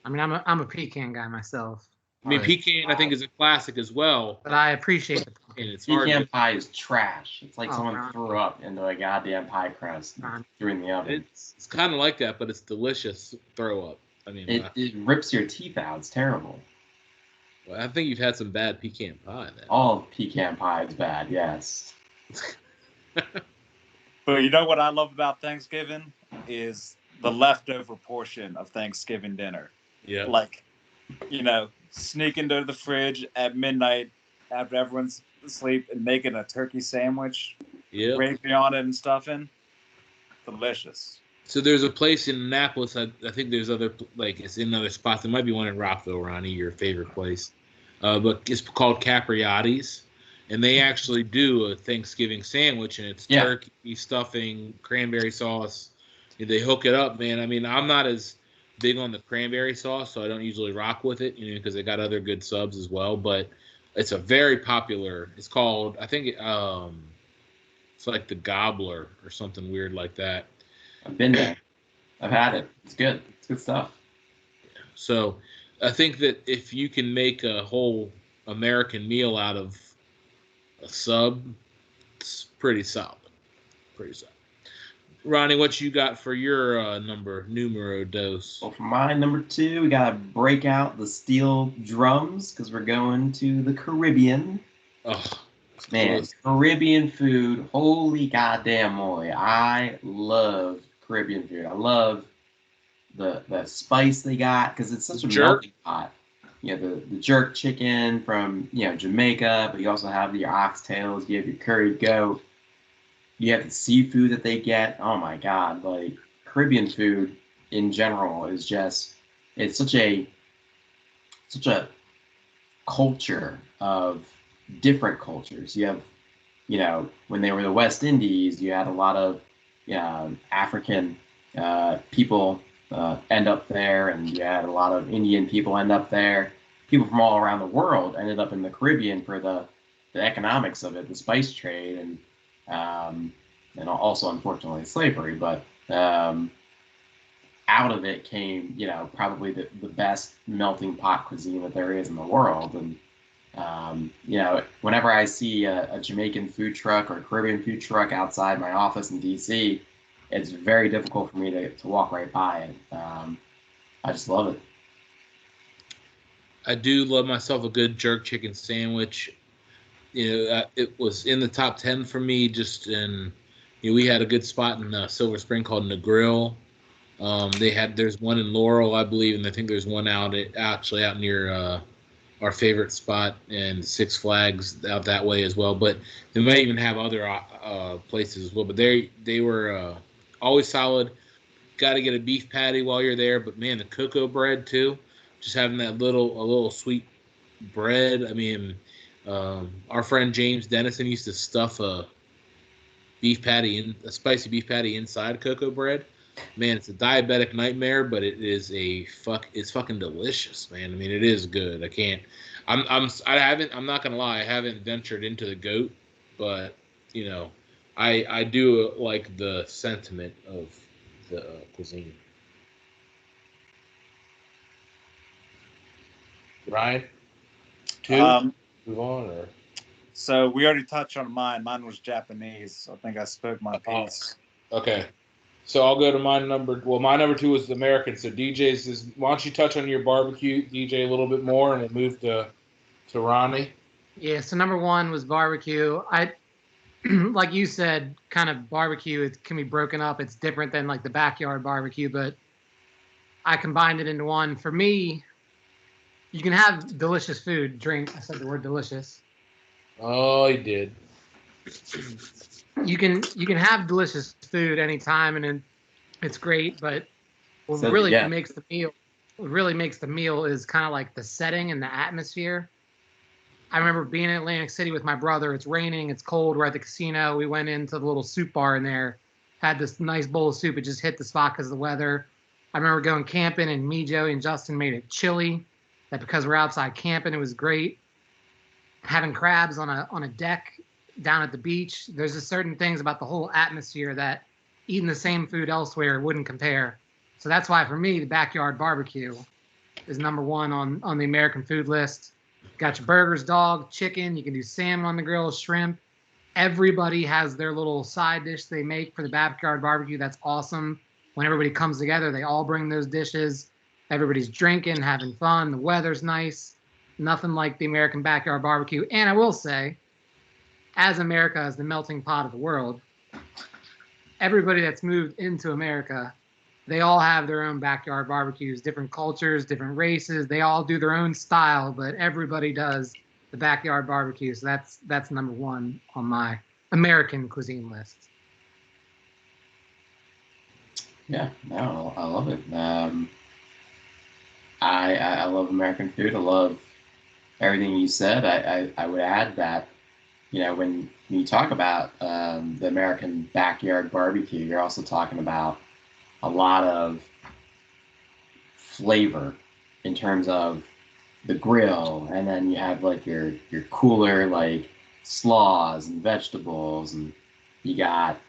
I mean, I'm a pecan guy myself. I mean, pecan I think is a classic as well. But I appreciate the pumpkin. Pecan pie is trash. It's like someone threw up into a goddamn pie crust and threw in the oven. It's kind of like that, but it's delicious throw up. I mean, it rips your teeth out. It's terrible. Well, I think you've had some bad pecan pie then. All pecan pie is bad, yes. But you know what I love about Thanksgiving is the leftover portion of Thanksgiving dinner. Yeah. Like, sneak into the fridge at midnight after everyone's asleep and making a turkey sandwich. Yeah. Gravy on it and stuffing. Delicious. So there's a place in Annapolis. I think there's it's in other spots. There might be one in Rockville, Ronnie, your favorite place. But it's called Capriati's, and they actually do a Thanksgiving sandwich, and it's turkey, stuffing, cranberry sauce. They hook it up, man. I mean, I'm not as big on the cranberry sauce, so I don't usually rock with it, because they got other good subs as well. But it's a very popular. It's called, I think, it's like the Gobbler or something weird like that. I've been there. I've had it. It's good. It's good stuff. So I think that if you can make a whole American meal out of a sub, it's pretty solid. Pretty solid. Ronnie, what you got for your numero dos? Well, for my number 2, we got to break out the steel drums because we're going to the Caribbean. Oh, man, Caribbean food. Holy goddamn moly. I love Caribbean food. I love the spice they got because it's such a melting pot. The jerk chicken from Jamaica, but you also have your oxtails, you have your curried goat, you have the seafood that they get. Oh my god, like Caribbean food in general is just it's such a culture of different cultures. You have, when they were the West Indies, you had a lot of African people end up there, and you had a lot of Indian people end up there. People from all around the world ended up in the Caribbean for the economics of it, the spice trade, and also unfortunately slavery. But out of it came, probably the best melting pot cuisine that there is in the world. And whenever I see a Jamaican food truck or a Caribbean food truck outside my office in DC, it's very difficult for me to walk right by it. I just love it. I do love myself a good jerk chicken sandwich. It was in the top 10 for me. We had a good spot in Silver Spring called The Grill. There's one in Laurel, I believe, and I think there's one out near our favorite spot in Six Flags out that way as well. But they might even have other places as well. But they were always solid. Got to get a beef patty while you're there. But man, the cocoa bread too. Just having a little sweet bread. I mean, our friend James Dennison used to stuff a spicy beef patty inside cocoa bread. Man, it's a diabetic nightmare, but it's fucking delicious, man. I mean, it is good. I'm not gonna lie, I haven't ventured into the goat, but I do like the sentiment of the cuisine. Ryan, move on or? So we already touched on mine. Mine was Japanese. I think I spoke my piece. Okay. So I'll go to my number 2 was American. So DJ's why don't you touch on your barbecue, DJ, a little bit more, and we'll move to Ronnie. Yeah, so number 1 was barbecue. I like you said, kind of barbecue, it can be broken up. It's different than like the backyard barbecue, but I combined it into one. For me, you can have delicious food, drink. I said the word delicious. Oh, you did. You can have delicious food anytime, and it's great. But what really makes the meal is kind of like the setting and the atmosphere. I remember being in Atlantic City with my brother. It's raining, it's cold. We're at the casino. We went into the little soup bar in there, had this nice bowl of soup. It just hit the spot because of the weather. I remember going camping, and me, Joey, and Justin made it chili. That because we're outside camping, it was great. Having crabs on a deck down at the beach. There's just certain things about the whole atmosphere that eating the same food elsewhere wouldn't compare. So that's why for me, the backyard barbecue is number 1 on the American food list. Got your burgers, dog, chicken. You can do salmon on the grill, shrimp. Everybody has their little side dish they make for the backyard barbecue. That's awesome. When everybody comes together, they all bring those dishes. Everybody's drinking, having fun. The weather's nice. Nothing like the American backyard barbecue. And I will say, as America is the melting pot of the world, everybody that's moved into America, they all have their own backyard barbecues, different cultures, different races. They all do their own style, but everybody does the backyard barbecue. So that's number 1 on my American cuisine list. Yeah, no, I love it. I love American food. I love everything you said. I would add that, when you talk about the American backyard barbecue, you're also talking about a lot of flavor in terms of the grill, and then you have like your cooler like slaws and vegetables, and you got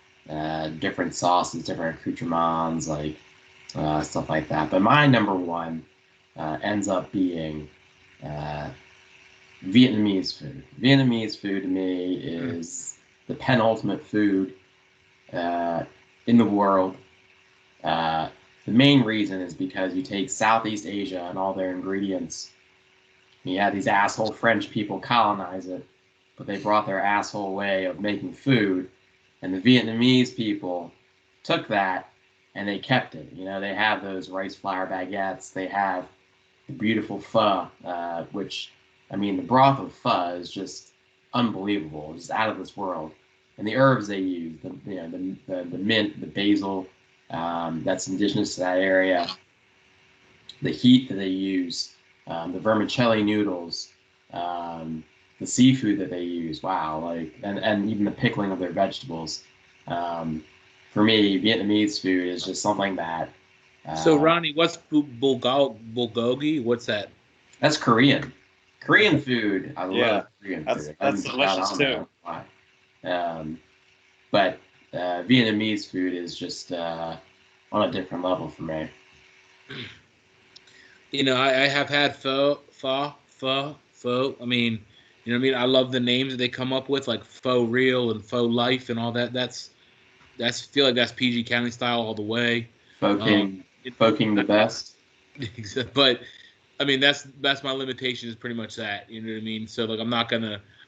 different sauces, different accoutrements, like stuff like that. But my number 1 ends up being Vietnamese food. Vietnamese food to me is the penultimate food in the world. The main reason is because you take Southeast Asia and all their ingredients, and you have these asshole French people colonize it, but they brought their asshole way of making food, and the Vietnamese people took that and they kept it. They have those rice flour baguettes. They have the beautiful pho, which, I mean, the broth of pho is just unbelievable, just out of this world. And the herbs they use, the mint, the basil, that's indigenous to that area, the heat that they use, the vermicelli noodles, the seafood that they use. Wow, like and even the pickling of their vegetables. For me, Vietnamese food is just something that. So Ronnie, what's bulgogi? What's that? That's Korean. Korean food. I love Korean food. That's delicious too. Why. But Vietnamese food is just on a different level for me. You know, I have had pho. I mean, you know what I mean? I love the names that they come up with, like Pho Real and Pho Life and all that. That's feel like that's PG County style all the way. Pho King the best. But I mean, that's my limitation is pretty much that. You know what I mean? So like,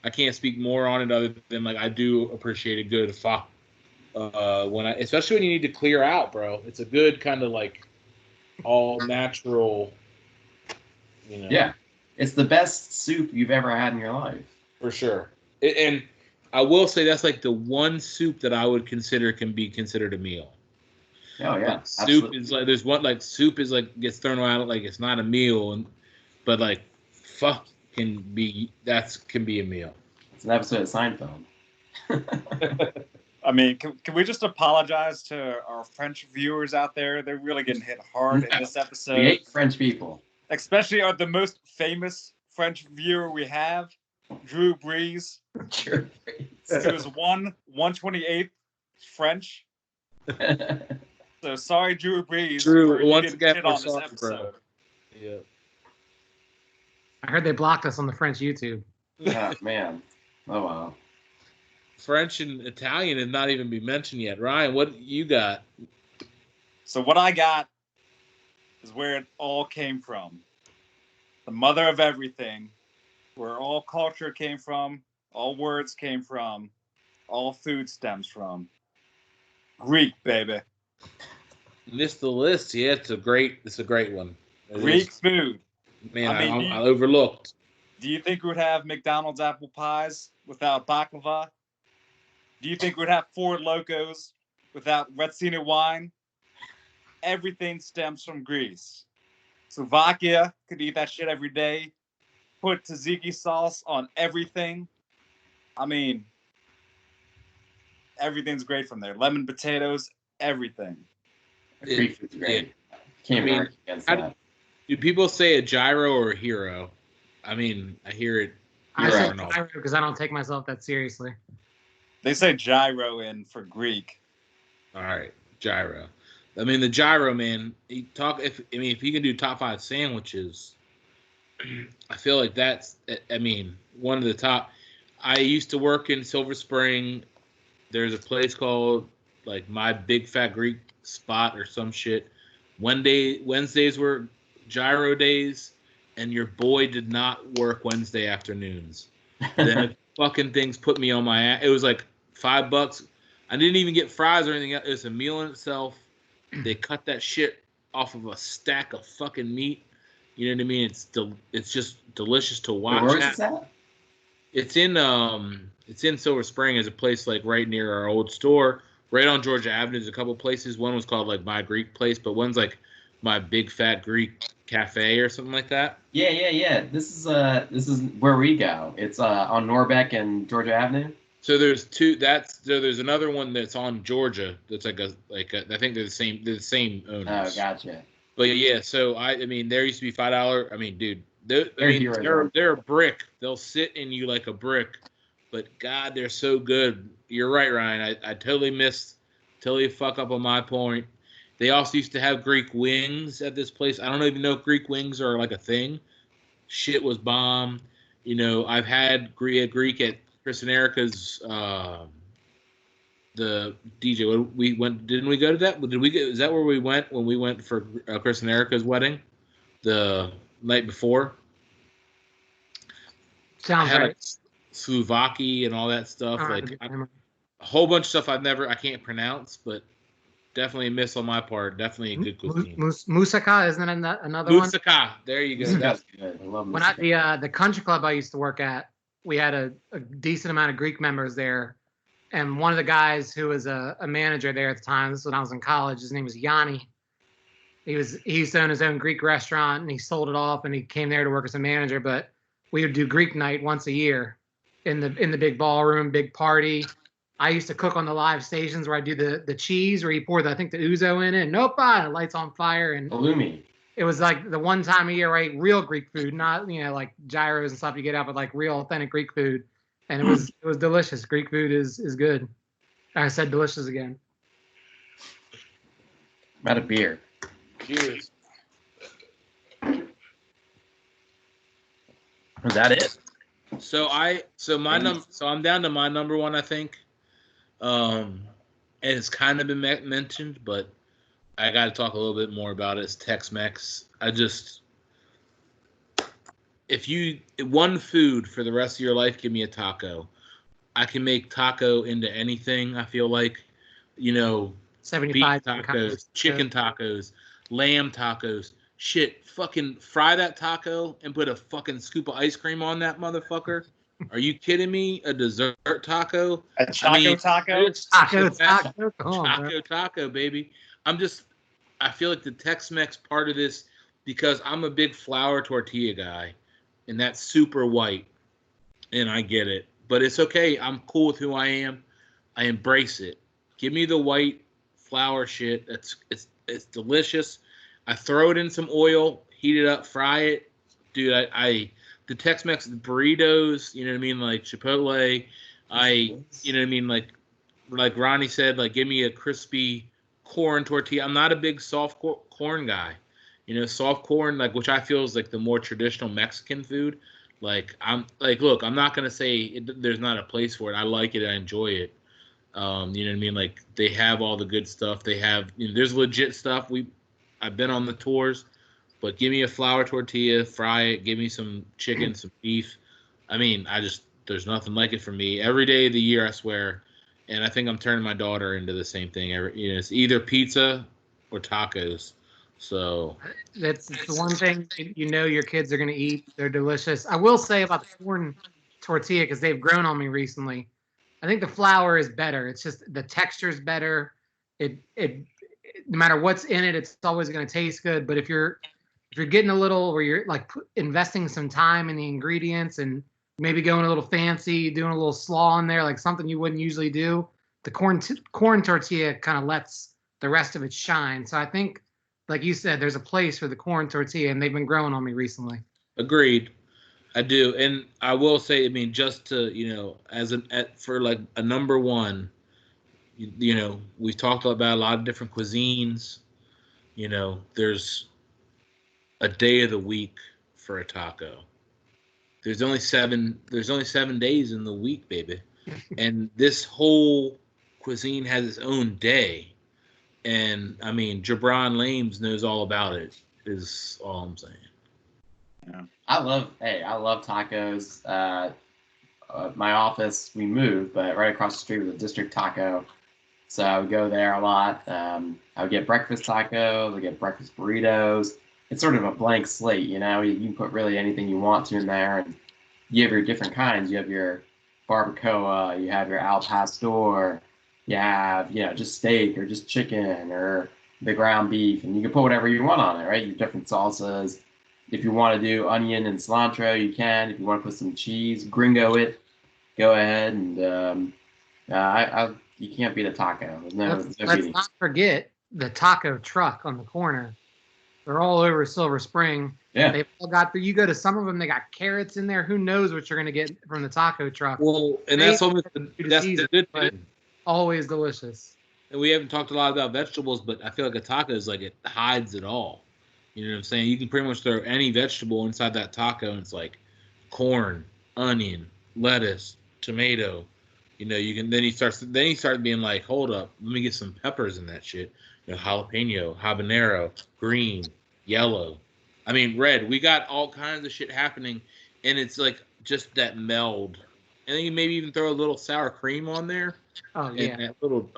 I can't speak more on it other than like I do appreciate a good pho. Especially when you need to clear out, bro. It's a good kind of like all natural. You know. Yeah, it's the best soup you've ever had in your life. For sure. And I will say that's like the one soup that I would consider can be considered a meal. Oh yeah, like, soup is like there's one like soup is like gets thrown out like it's not a meal, but like fuck can be a meal. It's an episode of Seinfeld. I mean, can we just apologize to our French viewers out there? They're really getting hit hard in this episode. We hate French people. Especially the most famous French viewer we have, Drew Brees. Drew Brees. He was 1/128 French. So sorry, Drew Brees. Drew, once again, on this episode. Bro. Yeah. I heard they blocked us on the French YouTube. Yeah, man. Oh wow. French and Italian have not even been mentioned yet. Ryan, what you got? So what I got is where it all came from. The mother of everything, where all culture came from, all words came from, all food stems from. Greek, baby. Missed the list. Yeah, it's a great one. Greek food. Man, I overlooked. Do you think we would have McDonald's apple pies without baklava? Do you think we'd have Ford Locos without Retsina wine? Everything stems from Greece. Slovakia could eat that shit every day. Put tzatziki sauce on everything. I mean, everything's great from there. Lemon potatoes, everything. Greek food's great. Can't argue against that. Do people say a gyro or a hero? I mean, I hear it. I say gyro because I don't take myself that seriously. They say gyro in for Greek. All right, gyro. I mean, the gyro, man. If you can do top 5 sandwiches, I feel like that's. I mean, one of the top. I used to work in Silver Spring. There's a place called like My Big Fat Greek Spot or some shit. Wednesdays were gyro days, and your boy did not work Wednesday afternoons. Then fucking things put me on my ass. It was like $5. I didn't even get fries or anything else. It was a meal in itself. They cut that shit off of a stack of fucking meat. You know what I mean? It's just delicious to watch. Where is that? It's in Silver Spring. Is a place like right near our old store, right on Georgia Avenue. There's a couple places. One was called like My Greek Place, but one's like My Big Fat Greek Cafe or something like that. Yeah. This is where we go. It's on Norbeck and Georgia Avenue. So there's two. There's another one that's on Georgia. That's like I think they're the same. They're the same owners. Oh, gotcha. But yeah, so I mean, there used to be $5. I mean, dude, they're a brick. They'll sit in you like a brick. But God, they're so good. You're right, Ryan. I totally fuck up on my point. They also used to have Greek wings at this place. I don't even know if Greek wings are like a thing. Shit was bomb. You know, I've had Greek at Chris and Erica's. The DJ. We went. Didn't we go to that? Is that where we went when we went for Chris and Erica's wedding, the night before? Sounds right. Like Slovakia and all that stuff. A whole bunch of stuff I can't pronounce, but definitely a miss on my part. Definitely a good cuisine. Moussaka, isn't that another one? Moussaka. There you go. That's good. I love When the country club I used to work at, we had a decent amount of Greek members there. And one of the guys who was a manager there at the time, this was when I was in college, his name was Yanni. He used to own his own Greek restaurant, and he sold it off, and he came there to work as a manager. But we would do Greek night once a year, in the big ballroom, big party. I used to cook on the live stations where I do the cheese where you pour the ouzo in it. Nope, and it lights on fire. And Halloumi. it was like the one time a year I ate real Greek food, not like gyros and stuff you get out, but like real authentic Greek food. And it was delicious. Greek food is good. I said delicious again. I'm out of beer. Cheers. Was that it? So I'm down to my number one, I think. And it's kind of been mentioned, but I got to talk a little bit more about it. It's Tex-Mex. If you one food for the rest of your life, give me a taco. I can make taco into anything. I feel like, 75 beef tacos, chicken tacos, lamb tacos. Shit, fucking fry that taco and put a fucking scoop of ice cream on that motherfucker. Are you kidding me? A dessert taco? A taco. Taco, baby. I feel like the Tex-Mex part of this, because I'm a big flour tortilla guy, and that's super white, and I get it. But it's okay. I'm cool with who I am. I embrace it. Give me the white flour shit. It's delicious. I throw it in some oil, heat it up, fry it. Dude, the Tex-Mex burritos, you know what I mean, like Chipotle. You know what I mean, like Ronnie said, like give me a crispy corn tortilla. I'm not a big soft corn guy. Soft corn, like, which I feel is like the more traditional Mexican food. Like look, I'm not gonna say there's not a place for it. I like it. I enjoy it. You know what I mean? Like they have all the good stuff. They have, there's legit stuff. I've been on the tours, but give me a flour tortilla, fry it. Give me some chicken, some beef. I mean, there's nothing like it for me. Every day of the year, I swear. And I think I'm turning my daughter into the same thing. It's either pizza or tacos. So that's the one thing your kids are going to eat. They're delicious. I will say about the corn tortilla, because they've grown on me recently. I think the flour is better. It's just the texture is better. It no matter what's in it, it's always going to taste good. But if you're getting a little where you're like investing some time in the ingredients and maybe going a little fancy, doing a little slaw in there, like something you wouldn't usually do, the corn tortilla kind of lets the rest of it shine. So I think, like you said, there's a place for the corn tortilla, and they've been growing on me recently. Agreed. I do. And I will say, I mean, just to, for like a number one, we've talked about a lot of different cuisines. There's a day of the week for a taco. There's only 7 days in the week, baby. And this whole cuisine has its own day. And I mean, Jabron Lames knows all about it, is all I'm saying. Yeah. I love tacos. My office, we moved, but right across the street was a District Taco. So I would go there a lot. I would get breakfast tacos, I would get breakfast burritos. It's sort of a blank slate, you can put really anything you want to in there. And you have your different kinds. You have your barbacoa, you have your al pastor, you have, just steak or just chicken or the ground beef, and you can put whatever you want on it, right? Your different salsas. If you want to do onion and cilantro, you can. If you want to put some cheese, gringo it, go ahead. And you can't beat a taco. Let's not forget the taco truck on the corner. They're all over Silver Spring. Yeah. They've all got, you go to some of them, they got carrots in there. Who knows what you're going to get from the taco truck. Well, and that's the good thing. Always delicious. And we haven't talked a lot about vegetables, but I feel like a taco is like, it hides it all. You know what I'm saying? You can pretty much throw any vegetable inside that taco, and it's like corn, onion, lettuce, tomato. You can then he starts being like, hold up, let me get some peppers in that shit. Jalapeno, habanero, green, yellow. I mean, red. We got all kinds of shit happening, and it's like just that meld. And then you maybe even throw a little sour cream on there. Oh yeah. And that little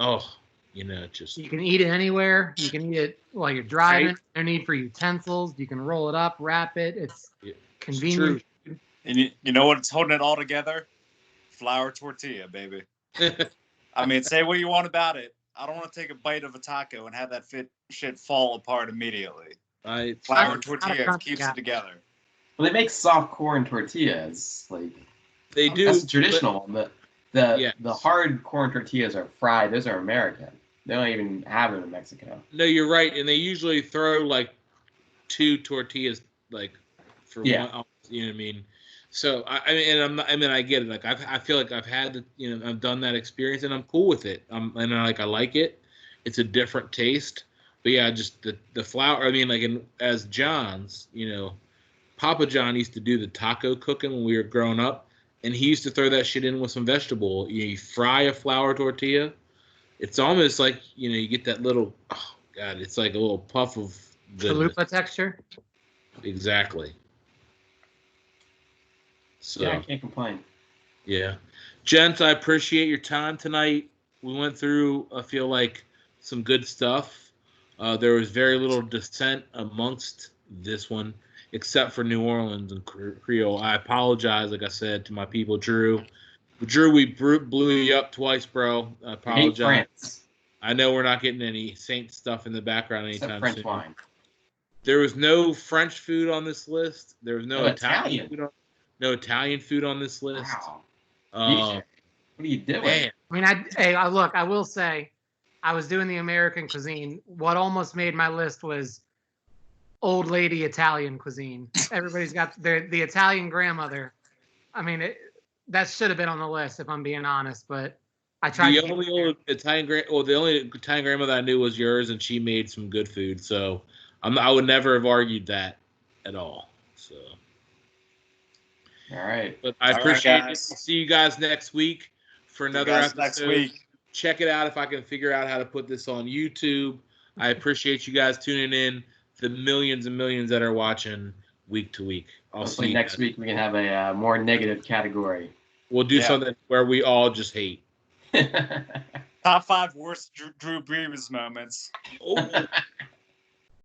just. You can eat it anywhere. You can eat it while you're driving. Right. No need for utensils. You can roll it up, wrap it. It's convenient. It's and you know what's holding it all together? Flour tortilla, baby. I mean, say what you want about it. I don't want to take a bite of a taco and have that shit fall apart immediately. Flour tortilla keeps it together. Well, they make soft corn tortillas. Like, They do. That's the traditional one. The Yes. hard corn tortillas are fried. Those are American. They don't even have them in Mexico. No, you're right, and they usually throw like 2 tortillas, like for Yeah. one. You know what I mean? So I mean, and I'm not, I mean, I get it. Like I feel like I've had the, I've done that experience, and I'm cool with it. And I like it. It's a different taste, but yeah, just the flour. I mean, like as John's, Papa John used to do the taco cooking when we were growing up, and he used to throw that shit in with some vegetable. You fry a flour tortilla. It's almost like you get that little. Oh God, it's like a little puff of goodness. Chalupa texture. Exactly. So Yeah, I can't complain. yeah, gents, I appreciate your time tonight. We went through, I feel like, some good stuff. There was very little dissent amongst this one, except for New Orleans and Creole. I apologize, like I said, to my people, Drew. Drew, we blew you up twice, bro. I I hate apologize. France. I know we're not getting any Saint stuff in the background Except anytime French soon. wine. There was no French food on this list. There was no No Italian Italian. food. No Italian food on this list. Wow. DJ, what are you doing? Man, I mean, look, I will say, I was doing the American cuisine. What almost made my list was old lady Italian cuisine. Everybody's got the Italian grandmother. I mean, that should have been on the list if I'm being honest, but I tried. the only Italian grandmother I knew was yours, and she made some good food. So I would never have argued that at all. So, All right. but I All right, appreciate it. guys. See you guys next week for See you another guys episode. next week. Check it out if I can figure out how to put this on YouTube. I appreciate you guys tuning in. The millions and millions that are watching week to week. I'll Hopefully see you next guys. week we can have a more negative category. We'll do something where we all just hate. Top 5 worst Drew Brees moments. Oh.